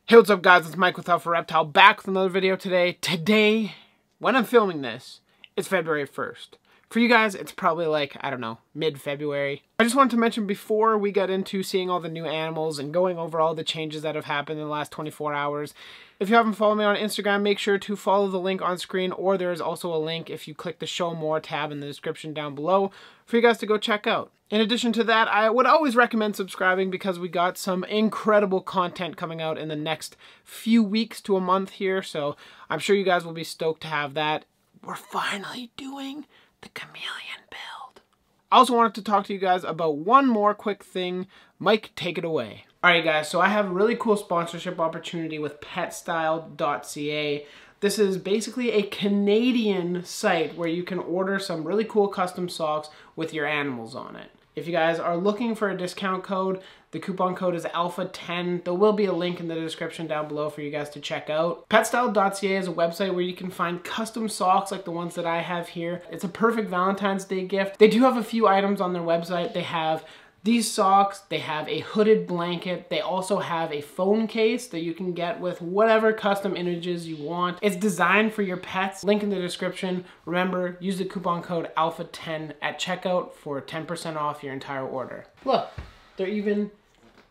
Hey, what's up guys, it's Mike with Alpha Reptile back with another video today. Today, when I'm filming this, it's February 1st. For you guys, it's probably like, I don't know, mid-February. I just wanted to mention before we get into seeing all the new animals and going over all the changes that have happened in the last 24 hours, if you haven't followed me on Instagram, make sure to follow the link on screen, or there is also a link if you click the Show More tab in the description down below for you guys to go check out. In addition to that, I would always recommend subscribing because we got some incredible content coming out in the next few weeks to a month here, so I'm sure you guys will be stoked to have that. We're finally doing the chameleon build. I also wanted to talk to you guys about one more quick thing. Mike, take it away. Alright guys, so I have a really cool sponsorship opportunity with petstyle.ca. This is basically a Canadian site where you can order some really cool custom socks with your animals on it. If you guys are looking for a discount code, the coupon code is ALPHA10. There will be a link in the description down below for you guys to check out. Petstyle.ca is a website where you can find custom socks like the ones that I have here. It's a perfect Valentine's Day gift. They do have a few items on their website. They have these socks, they have a hooded blanket, they also have a phone case that you can get with whatever custom images you want. It's designed for your pets. Link in the description. Remember, use the coupon code ALPHA10 at checkout for 10% off your entire order. Look, they're even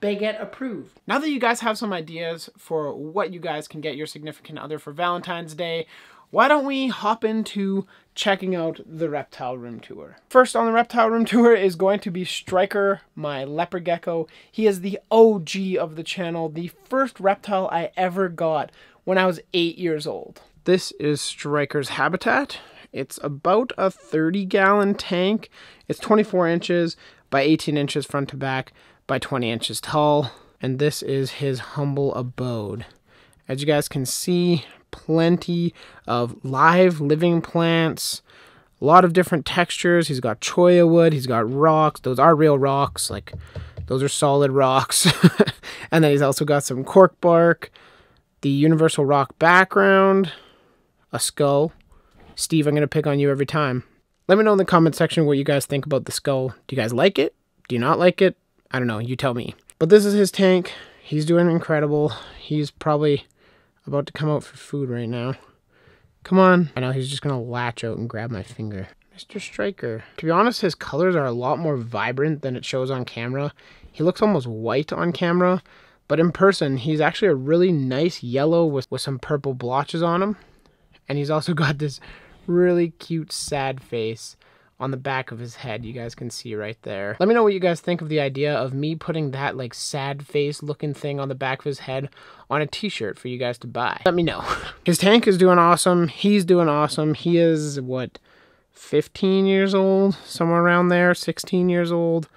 baguette approved. Now that you guys have some ideas for what you guys can get your significant other for Valentine's Day, why don't we hop into checking out the reptile room tour. First on the reptile room tour is going to be Striker, my leopard gecko. He is the OG of the channel, the first reptile I ever got when I was 8 years old. This is Striker's habitat. It's about a 30-gallon tank. It's 24 inches by 18 inches front to back by 20 inches tall. And this is his humble abode. As you guys can see, plenty of live living plants, a lot of different textures. He's got cholla wood, he's got rocks. Those are real rocks, like those are solid rocks. And then he's also got some cork bark, the universal rock background, a skull. Steve, I'm gonna pick on you every time. Let me know in the comment section what you guys think about the skull. Do you guys like it? Do you not like it? I don't know, you tell me. But this is his tank. He's doing incredible. He's probably about to come out for food right now. Come on. I know he's just gonna latch out and grab my finger. Mr. Striker. To be honest, his colors are a lot more vibrant than it shows on camera. He looks almost white on camera, but in person, he's actually a really nice yellow with some purple blotches on him. And he's also got this really cute sad face on the back of his head, you guys can see right there. Let me know what you guys think of the idea of me putting that like sad face looking thing on the back of his head on a t-shirt for you guys to buy. Let me know. His tank is doing awesome. He's doing awesome. He is, what, 15 years old? Somewhere around there, 16 years old.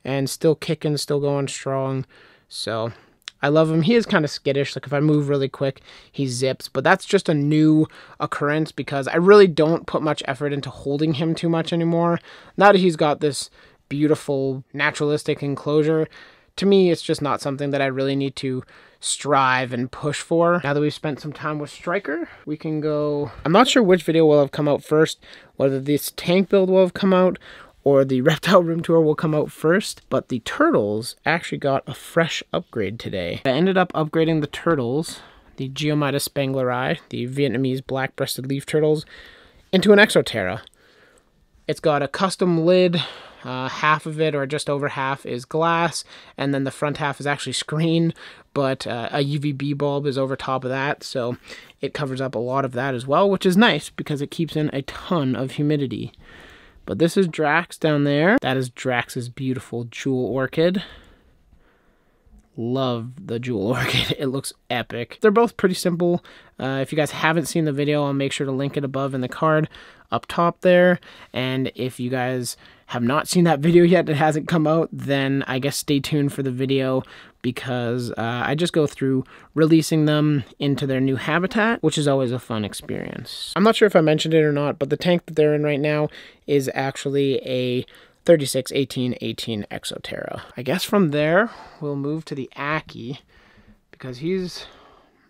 And still kicking, still going strong. So I love him. He is kind of skittish. Like if I move really quick, he zips. But that's just a new occurrence because I really don't put much effort into holding him too much anymore. Now that he's got this beautiful naturalistic enclosure, to me it's just not something that I really need to strive and push for. Now that we've spent some time with Striker, we can go... I'm not sure which video will have come out first, whether this tank build will have come out or the reptile room tour will come out first, but the turtles actually got a fresh upgrade today. I ended up upgrading the turtles, the Geomitis spangleri, the Vietnamese black-breasted leaf turtles, into an Exoterra. It's got a custom lid. Half of it, or just over half, is glass, and then the front half is actually screen, but a UVB bulb is over top of that, so it covers up a lot of that as well, which is nice because it keeps in a ton of humidity. But this is Drax down there. That is Drax's beautiful jewel orchid. Love the jewel orchid. It looks epic. They're both pretty simple. If you guys haven't seen the video, I'll make sure to link it above in the card up top there. And if you guys have not seen that video yet, it hasn't come out, then I guess stay tuned for the video because I just go through releasing them into their new habitat, which is always a fun experience. I'm not sure if I mentioned it or not, but the tank that they're in right now is actually a 36-18-18 Exoterra. I guess from there, we'll move to the Aki because he's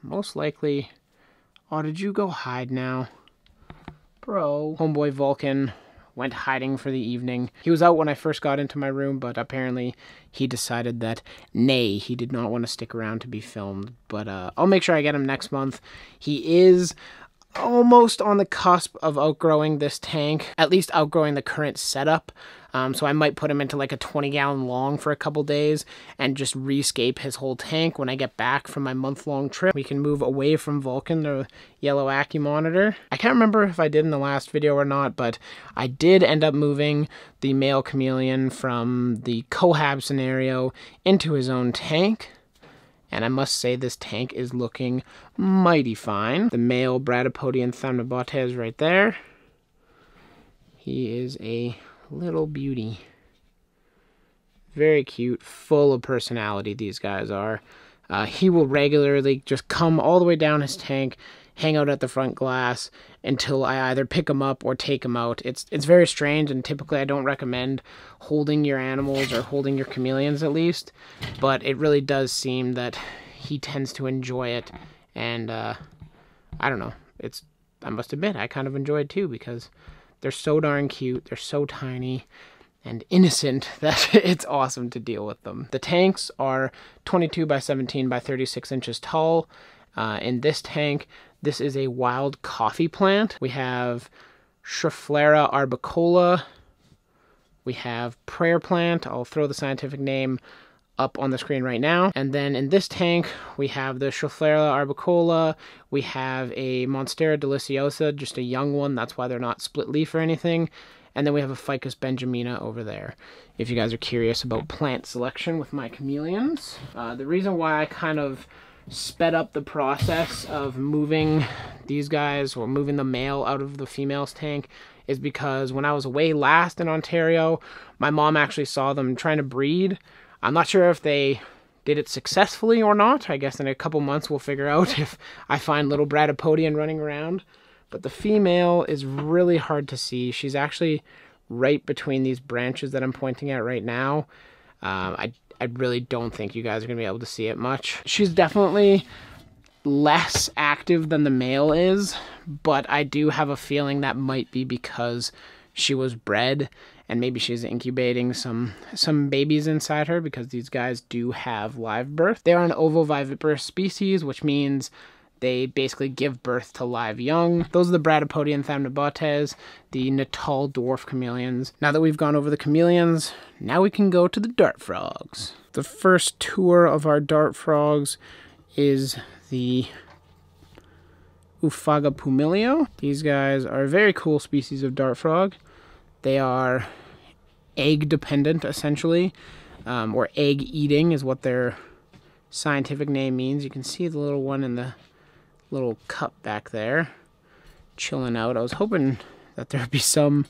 most likely... Oh, did you go hide now? Bro. Homeboy Vulcan went hiding for the evening. He was out when I first got into my room, but apparently he decided that, nay, he did not want to stick around to be filmed. But I'll make sure I get him next month. He is almost on the cusp of outgrowing this tank, at least outgrowing the current setup. So I might put him into like a 20-gallon long for a couple days and just rescape his whole tank when I get back from my month-long trip. We can move away from Vulcan, the yellow Accu monitor. I can't remember if I did in the last video or not, but I did end up moving the male chameleon from the cohab scenario into his own tank. And I must say this tank is looking mighty fine. The male Bradypodian Thamnobotes right there. He is a little beauty. Very cute, full of personality, these guys are. He will regularly just come all the way down his tank, hang out at the front glass until I either pick him up or take him out. It's very strange, and typically I don't recommend holding your animals or holding your chameleons at least, but it really does seem that he tends to enjoy it, and I don't know. I must admit, I kind of enjoy it too, because they're so darn cute, they're so tiny and innocent that it's awesome to deal with them. The tanks are 22 by 17 by 36 inches tall. In this tank, this is a wild coffee plant. We have Schroepflera arbicola. We have prayer plant. I'll throw the scientific name up on the screen right now. And then in this tank, we have the Schroepflera arbicola. We have a Monstera deliciosa, just a young one. That's why they're not split leaf or anything. And then we have a Ficus benjamina over there, if you guys are curious about plant selection with my chameleons. The reason why I kind of sped up the process of moving these guys, or moving the male out of the female's tank, is because when I was away last in Ontario, my mom actually saw them trying to breed. I'm not sure if they did it successfully or not. I guess in a couple months we'll figure out if I find little Bradypodian running around. But the female is really hard to see. She's actually right between these branches that I'm pointing at right now. I really don't think you guys are going to be able to see it much. She's definitely less active than the male is, but I do have a feeling that might be because she was bred and maybe she's incubating some babies inside her, because these guys do have live birth. They're an ovoviviparous species, which means they basically give birth to live young. Those are the Bradypodian Thamnobotes, the Natal dwarf chameleons. Now that we've gone over the chameleons, now we can go to the dart frogs. The first tour of our dart frogs is the Ufaga pumilio. These guys are a very cool species of dart frog. They are egg dependent, essentially, or egg eating is what their scientific name means. You can see the little one in the little cup back there, chilling out. I was hoping that there'd be some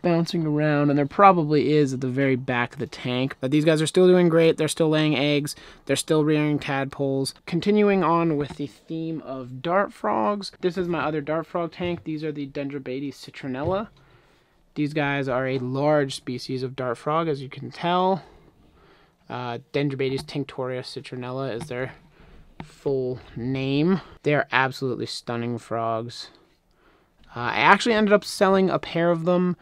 bouncing around, and there probably is at the very back of the tank. But these guys are still doing great. They're still laying eggs. They're still rearing tadpoles. Continuing on with the theme of dart frogs, this is my other dart frog tank. These are the Dendrobates citronella. These guys are a large species of dart frog, as you can tell. Dendrobates tinctoria citronella is their full name. They are absolutely stunning frogs. I actually ended up selling a pair of them,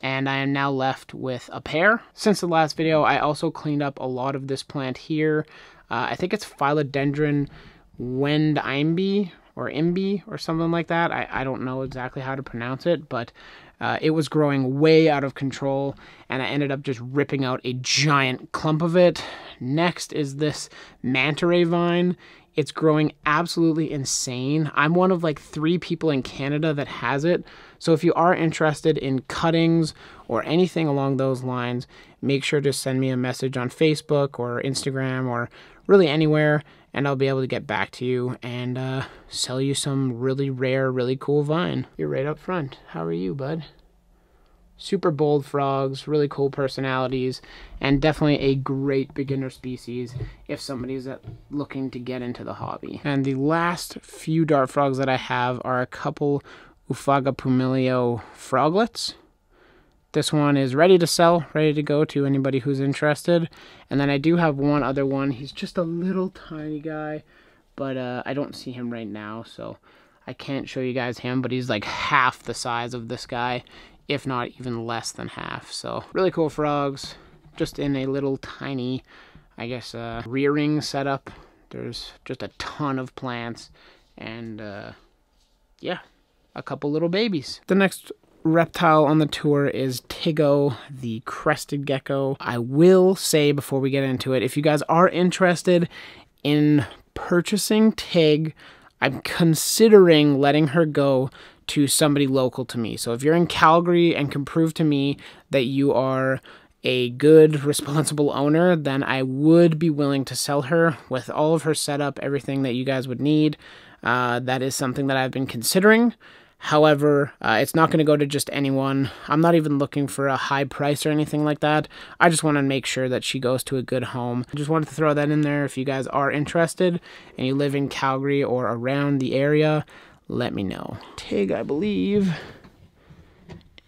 and I am now left with a pair. Since the last video, I also cleaned up a lot of this plant here. I think it's Philodendron wendimbi, or imbi, or something like that. I don't know exactly how to pronounce it, but it was growing way out of control, and I ended up just ripping out a giant clump of it. Next is this Manta Ray Vine. It's growing absolutely insane. I'm one of like 3 people in Canada that has it. So if you are interested in cuttings or anything along those lines, make sure to send me a message on Facebook or Instagram or really anywhere, and I'll be able to get back to you and sell you some really rare, really cool vine. You're right up front. How are you, bud? Super bold frogs, really cool personalities, and definitely a great beginner species if somebody's looking to get into the hobby. And the last few dart frogs that I have are a couple Ufaga pumilio froglets. This one is ready to sell, ready to go to anybody who's interested. And then I do have one other one. He's just a little tiny guy, but I don't see him right now, so I can't show you guys him, but he's like half the size of this guy if not even less than half. So really cool frogs, just in a little tiny, I guess, rearing setup. There's just a ton of plants and yeah, a couple little babies. The next reptile on the tour is Tiggo, the Crested Gecko. I will say before we get into it, if you guys are interested in purchasing Tig, I'm considering letting her go to somebody local to me. So if you're in Calgary and can prove to me that you are a good, responsible owner, then I would be willing to sell her with all of her setup, everything that you guys would need. That is something that I've been considering. However, it's not going to go to just anyone. I'm not even looking for a high price or anything like that. I just want to make sure that she goes to a good home. I just wanted to throw that in there. If you guys are interested and you live in Calgary or around the area, let me know. Tig, I believe,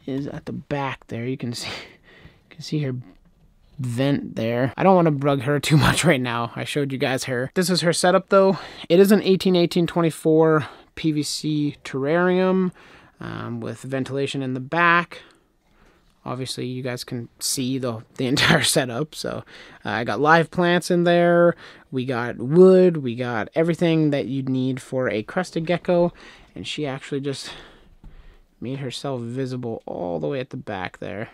is at the back there. You can see her vent there. I don't want to bug her too much right now. I showed you guys her. This is her setup though. It is an 18-18-24 PVC terrarium with ventilation in the back. Obviously you guys can see the entire setup. So I got live plants in there, we got wood, we got everything that you'd need for a Crested Gecko, and she actually just made herself visible all the way at the back there.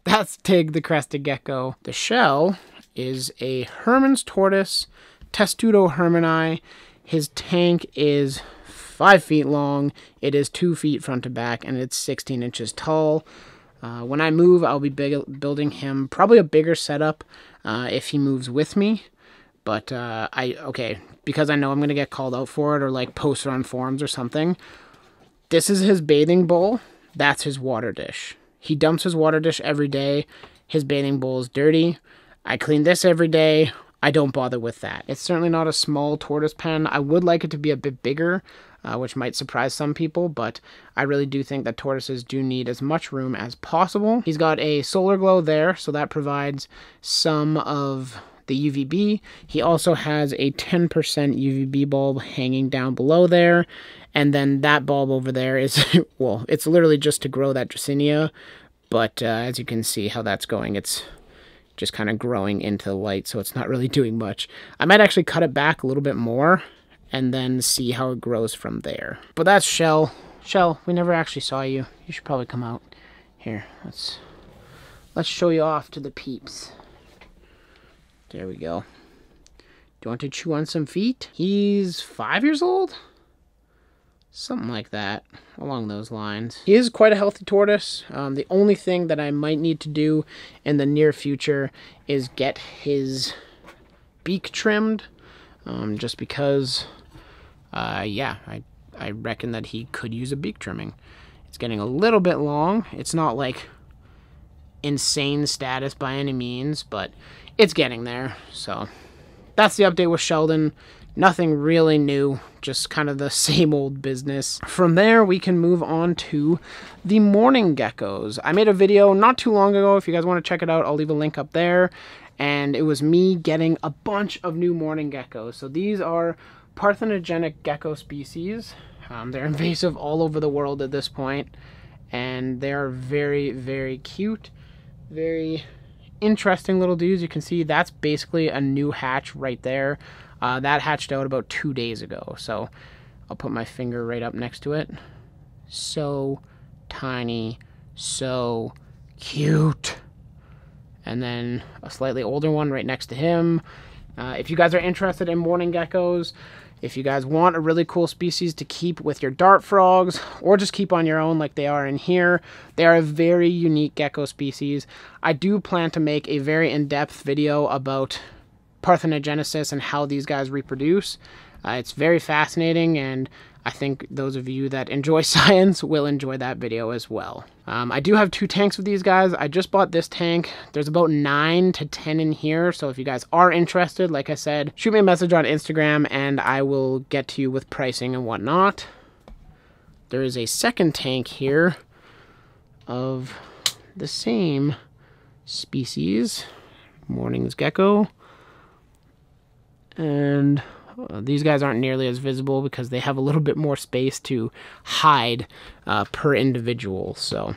That's Tig, the Crested Gecko. The shell is a Hermann's tortoise, Testudo hermanni. His tank is 5 feet long, it is 2 feet front to back, and it's 16 inches tall. When I move, I'll be building him probably a bigger setup if he moves with me. But, because I know I'm going to get called out for it or like posted on forums or something. This is his bathing bowl. That's his water dish. He dumps his water dish every day. His bathing bowl is dirty. I clean this every day. I don't bother with that. It's certainly not a small tortoise pen. I would like it to be a bit bigger, which might surprise some people, but I really do think that tortoises do need as much room as possible. He's got a solar glow there, so that provides some of the UVB. He also has a 10% UVB bulb hanging down below there, and then that bulb over there is, well, it's literally just to grow that Dracaena, but as you can see how that's going, it's just kind of growing into the light, so it's not really doing much. I might actually cut it back a little bit more and then see how it grows from there. But that's Shell. Shell, we never actually saw you. You should probably come out. Here, let's show you off to the peeps. There we go. Do you want to chew on some feet? He's 5 years old? Something like that, along those lines. He is quite a healthy tortoise. The only thing that I might need to do in the near future is get his beak trimmed, just because, yeah, I reckon that he could use a beak trimming. It's getting a little bit long. It's not like insane status by any means, but it's getting there. So that's the update with Sheldon. Nothing really new, just kind of the same old business. From there, we can move on to the morning geckos. I made a video not too long ago. If you guys want to check it out, I'll leave a link up there. And it was me getting a bunch of new morning geckos. So these are parthenogenic gecko species. They're invasive all over the world at this point. And they're very, very cute. Very interesting little dudes. You can see that's basically a new hatch right there. That hatched out about 2 days ago, so I'll put my finger right up next to it. So tiny, so cute. And then a slightly older one right next to him. If you guys are interested in morning geckos, if you guys want a really cool species to keep with your dart frogs, or just keep on your own like they are in here, they are a very unique gecko species. I do plan to make a very in-depth video about parthenogenesis and how these guys reproduce. It's very fascinating, and I think those of you that enjoy science will enjoy that video as well. I do have 2 tanks with these guys. I just bought this tank. There's about 9 to 10 in here, so if you guys are interested, like I said, shoot me a message on Instagram and I will get to you with pricing and whatnot. There is a second tank here of the same species, Morning's Gecko. And These guys aren't nearly as visible because they have a little bit more space to hide per individual. So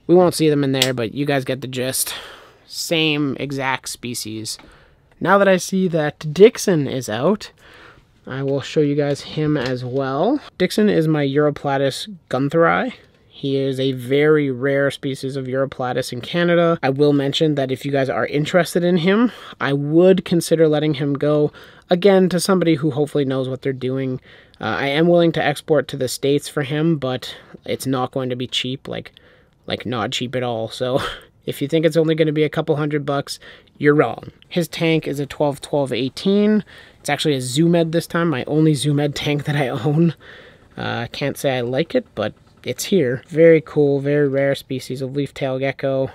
we won't see them in there, but you guys get the gist. Same exact species. Now that I see that Dixon is out, I will show you guys him as well. Dixon is my Uromastyx guntheri. He is a very rare species of Uromastyx in Canada. I will mention that if you guys are interested in him, I would consider letting him go, again, to somebody who hopefully knows what they're doing. I am willing to export to the States for him, but it's not going to be cheap, like not cheap at all. So if you think it's only going to be a couple $100, you're wrong. His tank is a 12-12-18. It's actually a Zoom Ed this time, my only Zoom Ed tank that I own. I can't say I like it, but it's here. Very cool, very rare species of leaf-tailed gecko,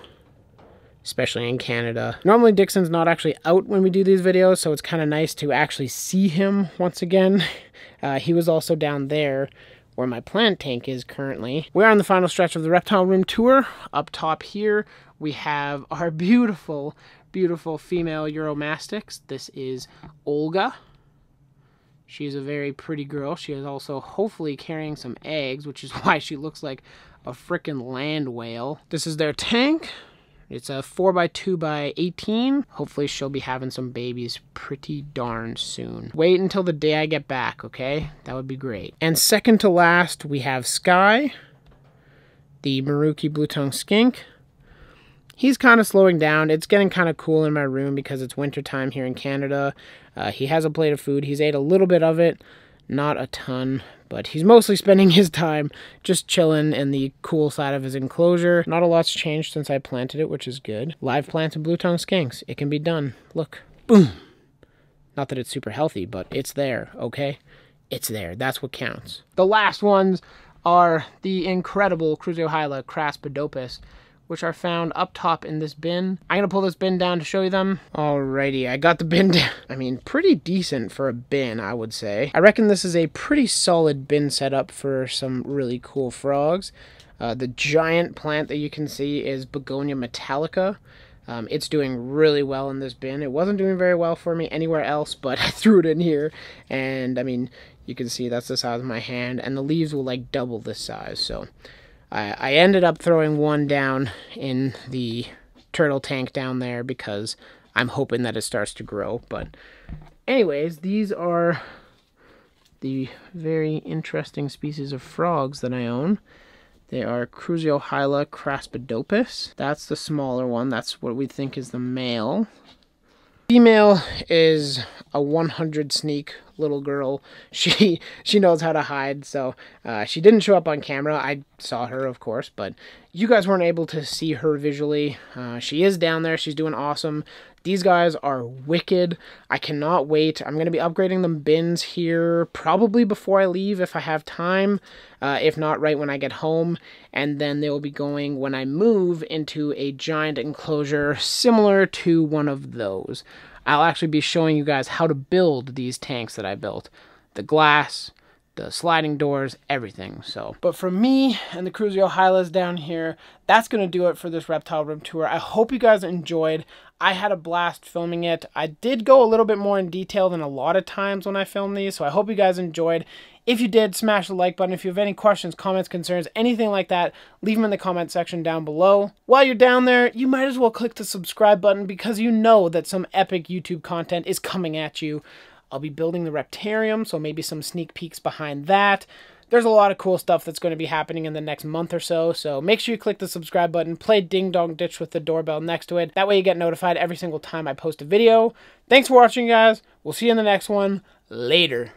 especially in Canada. Normally Dixon's not actually out when we do these videos, so it's kind of nice to actually see him once again. He was also down there where my plant tank is currently. We're on the final stretch of the reptile room tour. Up top here, we have our beautiful, beautiful female Uromastyx. This is Olga. She's a very pretty girl. She is also hopefully carrying some eggs, which is why she looks like a frickin' land whale. This is their tank. It's a 4x2x18. Hopefully she'll be having some babies pretty darn soon. Wait until the day I get back, okay? That would be great. And second to last, we have Sky, the Maruka blue-tongued skink. He's kind of slowing down. It's getting kind of cool in my room because it's wintertime here in Canada. He has a plate of food. He's ate a little bit of it, not a ton, but he's mostly spending his time just chilling in the cool side of his enclosure. Not a lot's changed since I planted it, which is good. Live planted blue-tongued skinks. It can be done. Look. Boom. Not that it's super healthy, but it's there, okay? It's there. That's what counts. The last ones are the incredible Crested Gecko, which are found up top in this bin. I'm gonna pull this bin down to show you them. Alrighty, I got the bin down. I mean, pretty decent for a bin, I would say. I reckon this is a pretty solid bin setup for some really cool frogs. The giant plant that you can see is Begonia Metallica. It's doing really well in this bin. It wasn't doing very well for me anywhere else, but I threw it in here. And I mean, you can see that's the size of my hand, and the leaves will like double this size, so. I ended up throwing one down in the turtle tank down there because I'm hoping that it starts to grow. But anyways, these are the very interesting species of frogs that I own. They are Crested. That's the smaller one. That's what we think is the male. Female is a 100 sneak little girl. She knows how to hide, so she didn't show up on camera. I saw her, of course, but you guys weren't able to see her visually. She is down there. She's doing awesome. These guys are wicked. I cannot wait. I'm going to be upgrading them bins here probably before I leave if I have time. If not, right when I get home. And then they will be going when I move into a giant enclosure similar to one of those. I'll actually be showing you guys how to build these tanks that I built. The glass, the sliding doors, everything. So, but for me and the Crested Gecko down here, that's going to do it for this reptile room tour. I hope you guys enjoyed. I had a blast filming it. I did go a little bit more in detail than a lot of times when I film these, so I hope you guys enjoyed. If you did, smash the like button. If you have any questions, comments, concerns, anything like that, leave them in the comment section down below. While you're down there, you might as well click the subscribe button because you know that some epic YouTube content is coming at you. I'll be building the Reptarium, so maybe some sneak peeks behind that. There's a lot of cool stuff that's going to be happening in the next month or so, so make sure you click the subscribe button, play Ding Dong Ditch with the doorbell next to it. That way you get notified every single time I post a video. Thanks for watching, guys. We'll see you in the next one. Later.